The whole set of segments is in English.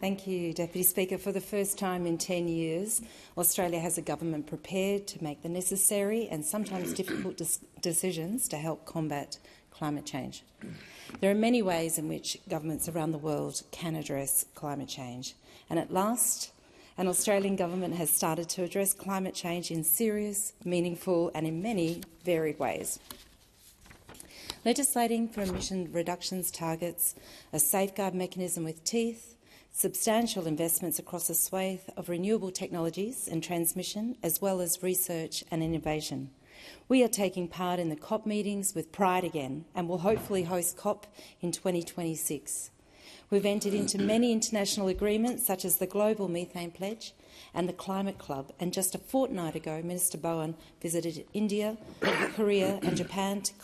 Thank you, Deputy Speaker. For the first time in 10 years, Australia has a government prepared to make the necessary and sometimes difficult decisions to help combat climate change. There are many ways in which governments around the world can address climate change, and at last, an Australian government has started to address climate change in serious, meaningful and in many varied ways. Legislating for emission reductions targets, a safeguard mechanism with teeth, substantial investments across a swathe of renewable technologies and transmission, as well as research and innovation. We are taking part in the COP meetings with pride again and will hopefully host COP in 2026. We've entered into many international agreements, such as the Global Methane Pledge and the Climate Club, and just a fortnight ago, Minister Bowen visited India, Korea and Japan to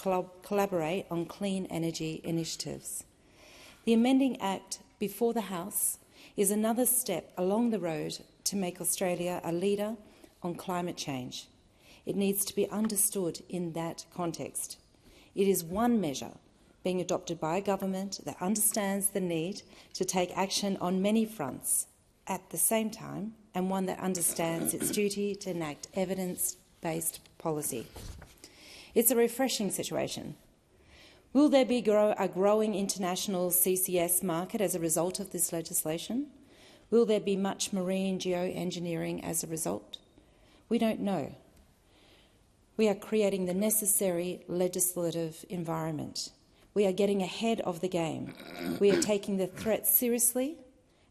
collaborate on clean energy initiatives. The amending Act before the House is another step along the road to make Australia a leader on climate change. It needs to be understood in that context. It is one measure being adopted by a government that understands the need to take action on many fronts at the same time, and one that understands its duty to enact evidence-based policy. It's a refreshing situation. Will there be a growing international CCS market as a result of this legislation? Will there be much marine geoengineering as a result? We don't know. We are creating the necessary legislative environment. We are getting ahead of the game. We are taking the threat seriously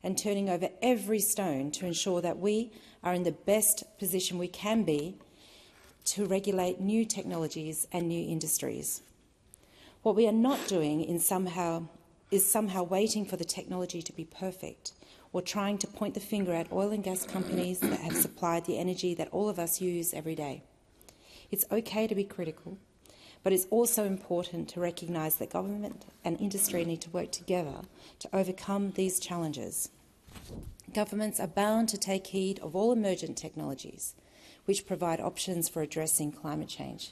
and turning over every stone to ensure that we are in the best position we can be to regulate new technologies and new industries. What we are not doing is somehow waiting for the technology to be perfect, or trying to point the finger at oil and gas companies that have supplied the energy that all of us use every day. It's okay to be critical, but it's also important to recognise that government and industry need to work together to overcome these challenges. Governments are bound to take heed of all emergent technologies which provide options for addressing climate change.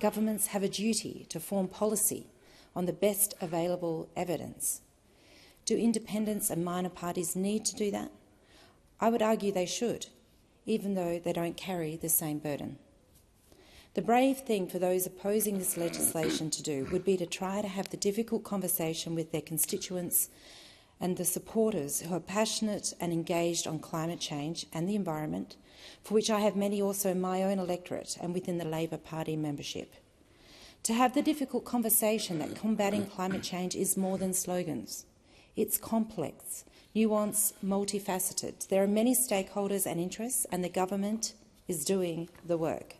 Governments have a duty to form policy on the best available evidence. Do independents and minor parties need to do that? I would argue they should, even though they don't carry the same burden. The brave thing for those opposing this legislation to do would be to try to have the difficult conversation with their constituents and the supporters who are passionate and engaged on climate change and the environment, for which I have many also in my own electorate and within the Labor Party membership. To have the difficult conversation that combating climate change is more than slogans. It's complex, nuanced, multifaceted. There are many stakeholders and interests, and the government is doing the work.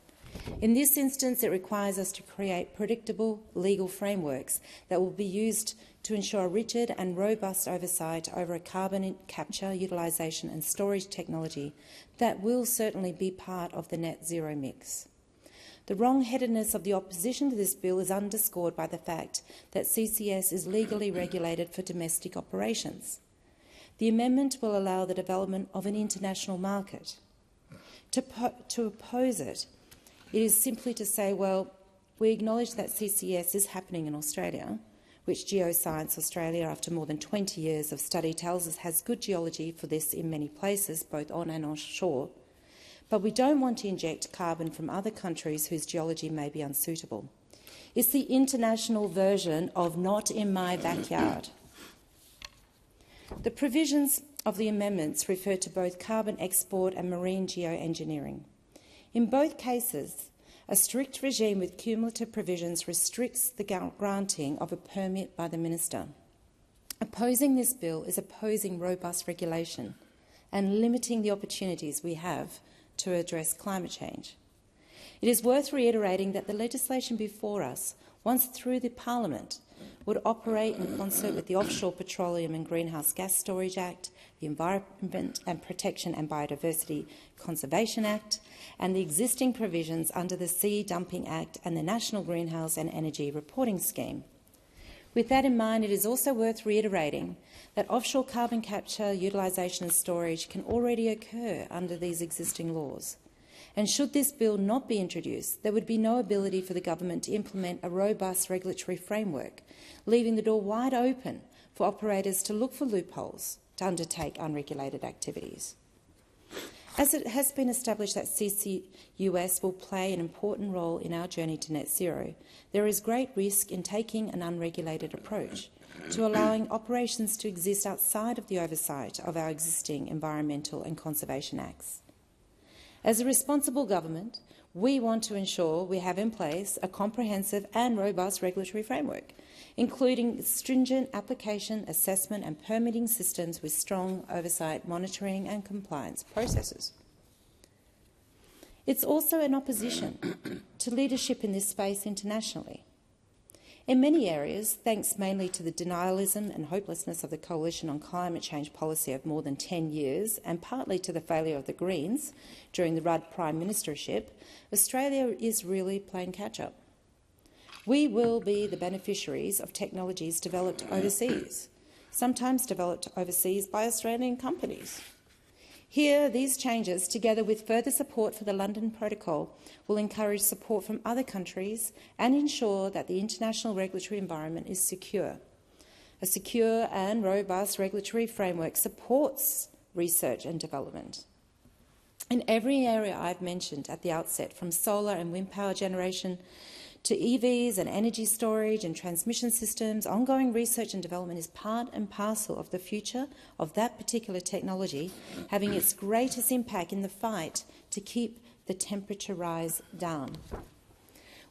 In this instance, it requires us to create predictable legal frameworks that will be used to ensure rigid and robust oversight over a carbon capture, utilisation and storage technology that will certainly be part of the net zero mix. The wrong-headedness of the opposition to this bill is underscored by the fact that CCS is legally regulated for domestic operations. The amendment will allow the development of an international market. To oppose it, it is simply to say, well, we acknowledge that CCS is happening in Australia, which Geoscience Australia, after more than 20 years of study, tells us has good geology for this in many places, both on and offshore. But we don't want to inject carbon from other countries whose geology may be unsuitable. It's the international version of not in my backyard. The provisions of the amendments refer to both carbon export and marine geoengineering. In both cases, a strict regime with cumulative provisions restricts the granting of a permit by the minister. Opposing this bill is opposing robust regulation and limiting the opportunities we have to address climate change. It is worth reiterating that the legislation before us, once through the Parliament, would operate in concert with the Offshore Petroleum and Greenhouse Gas Storage Act, the Environment and Protection and Biodiversity Conservation Act, and the existing provisions under the Sea Dumping Act and the National Greenhouse and Energy Reporting Scheme. With that in mind, it is also worth reiterating that offshore carbon capture, utilisation and storage can already occur under these existing laws. And should this bill not be introduced, there would be no ability for the government to implement a robust regulatory framework, leaving the door wide open for operators to look for loopholes to undertake unregulated activities. As it has been established that CCUS will play an important role in our journey to net zero, there is great risk in taking an unregulated approach to allowing operations to exist outside of the oversight of our existing environmental and conservation acts. As a responsible government, we want to ensure we have in place a comprehensive and robust regulatory framework, including stringent application, assessment and permitting systems with strong oversight, monitoring and compliance processes. It's also an opposition to leadership in this space internationally. In many areas, thanks mainly to the denialism and hopelessness of the Coalition on Climate Change policy of more than 10 years, and partly to the failure of the Greens during the Rudd Prime Ministership, Australia is really playing catch-up. We will be the beneficiaries of technologies developed overseas, sometimes developed overseas by Australian companies. Here, these changes, together with further support for the London Protocol, will encourage support from other countries and ensure that the international regulatory environment is secure. A secure and robust regulatory framework supports research and development. In every area I've mentioned at the outset, from solar and wind power generation to EVs and energy storage and transmission systems, ongoing research and development is part and parcel of the future of that particular technology, having its greatest impact in the fight to keep the temperature rise down.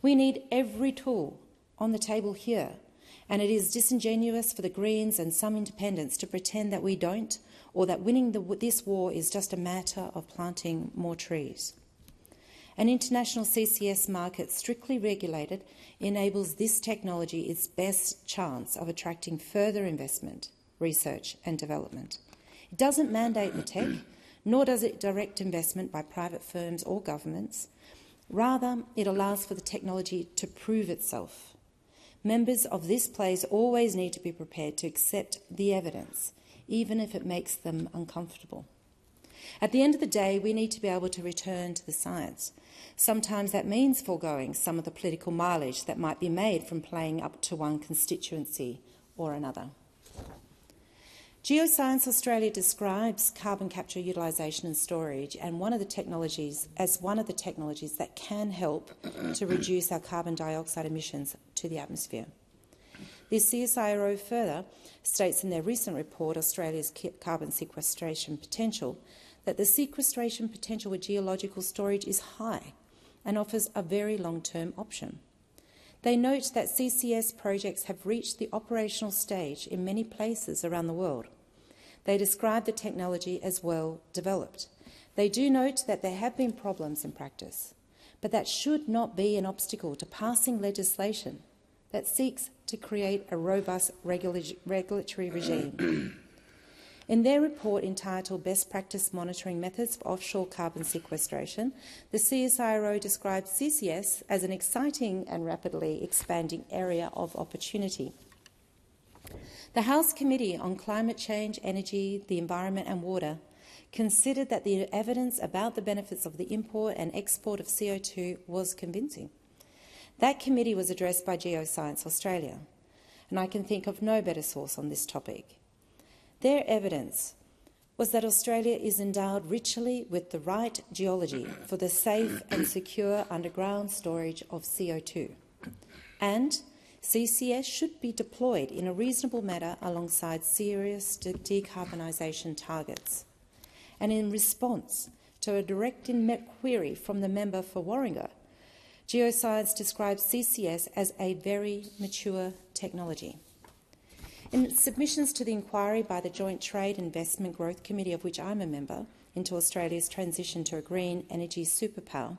We need every tool on the table here, and it is disingenuous for the Greens and some independents to pretend that we don't, or that winning this war is just a matter of planting more trees. An international CCS market strictly regulated enables this technology its best chance of attracting further investment, research and development. It doesn't mandate the tech, nor does it direct investment by private firms or governments. Rather, it allows for the technology to prove itself. Members of this place always need to be prepared to accept the evidence, even if it makes them uncomfortable. At the end of the day, we need to be able to return to the science. Sometimes that means foregoing some of the political mileage that might be made from playing up to one constituency or another. Geoscience Australia describes carbon capture, utilisation and storage as one of the technologies that can help to reduce our carbon dioxide emissions to the atmosphere. The CSIRO further states in their recent report, Australia's Carbon Sequestration Potential, that the sequestration potential with geological storage is high and offers a very long-term option. They note that CCS projects have reached the operational stage in many places around the world. They describe the technology as well developed. They do note that there have been problems in practice, but that should not be an obstacle to passing legislation that seeks to create a robust regulatory regime. In their report entitled Best Practice Monitoring Methods for Offshore Carbon Sequestration, the CSIRO describes CCS as an exciting and rapidly expanding area of opportunity. The House Committee on Climate Change, Energy, the Environment and Water considered that the evidence about the benefits of the import and export of CO2 was convincing. That committee was addressed by Geoscience Australia, and I can think of no better source on this topic. Their evidence was that Australia is endowed richly with the right geology for the safe and secure underground storage of CO2, and CCS should be deployed in a reasonable manner alongside serious decarbonisation targets. And in response to a direct query from the member for Warringah, Geoscience describes CCS as a very mature technology. In submissions to the inquiry by the Joint Trade Investment Growth Committee, of which I'm a member, into Australia's transition to a green energy superpower,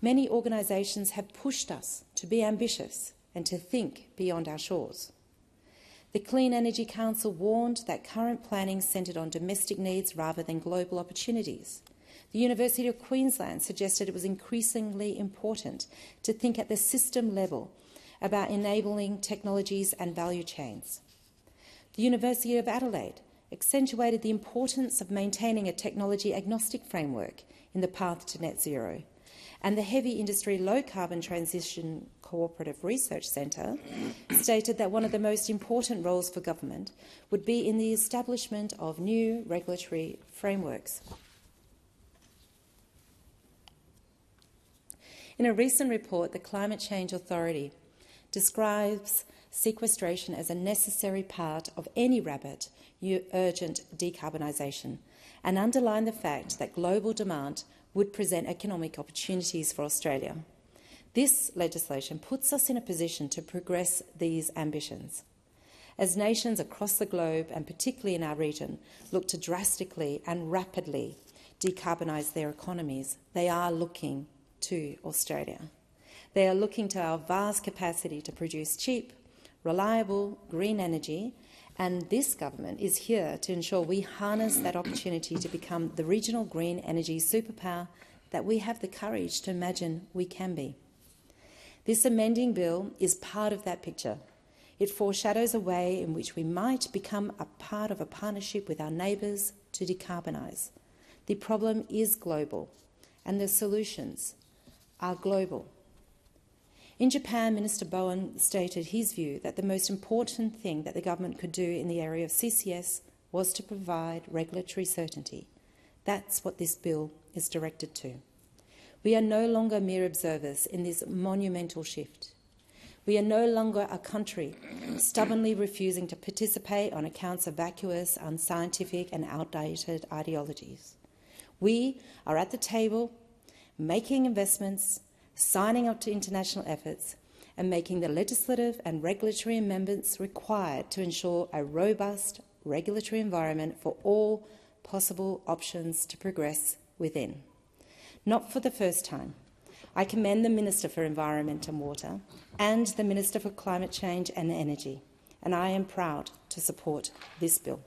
many organisations have pushed us to be ambitious and to think beyond our shores. The Clean Energy Council warned that current planning centred on domestic needs rather than global opportunities. The University of Queensland suggested it was increasingly important to think at the system level about enabling technologies and value chains. The University of Adelaide accentuated the importance of maintaining a technology-agnostic framework in the path to net zero. and the Heavy Industry Low Carbon Transition Cooperative Research Centre stated that one of the most important roles for government would be in the establishment of new regulatory frameworks. In a recent report, the Climate Change Authority describes sequestration as a necessary part of any rapid, urgent decarbonisation, and underlined the fact that global demand would present economic opportunities for Australia. This legislation puts us in a position to progress these ambitions. As nations across the globe, and particularly in our region, look to drastically and rapidly decarbonise their economies, they are looking to Australia. They are looking to our vast capacity to produce cheap, reliable, green energy, and this government is here to ensure we harness that opportunity to become the regional green energy superpower that we have the courage to imagine we can be. This amending bill is part of that picture. It foreshadows a way in which we might become a part of a partnership with our neighbours to decarbonise. The problem is global, and the solutions are global. In Japan, Minister Bowen stated his view that the most important thing that the government could do in the area of CCS was to provide regulatory certainty. That's what this bill is directed to. We are no longer mere observers in this monumental shift. We are no longer a country stubbornly refusing to participate on accounts of vacuous, unscientific and outdated ideologies. We are at the table making investments, signing up to international efforts and making the legislative and regulatory amendments required to ensure a robust regulatory environment for all possible options to progress within. Not for the first time, I commend the Minister for Environment and Water and the Minister for Climate Change and Energy, and I am proud to support this bill.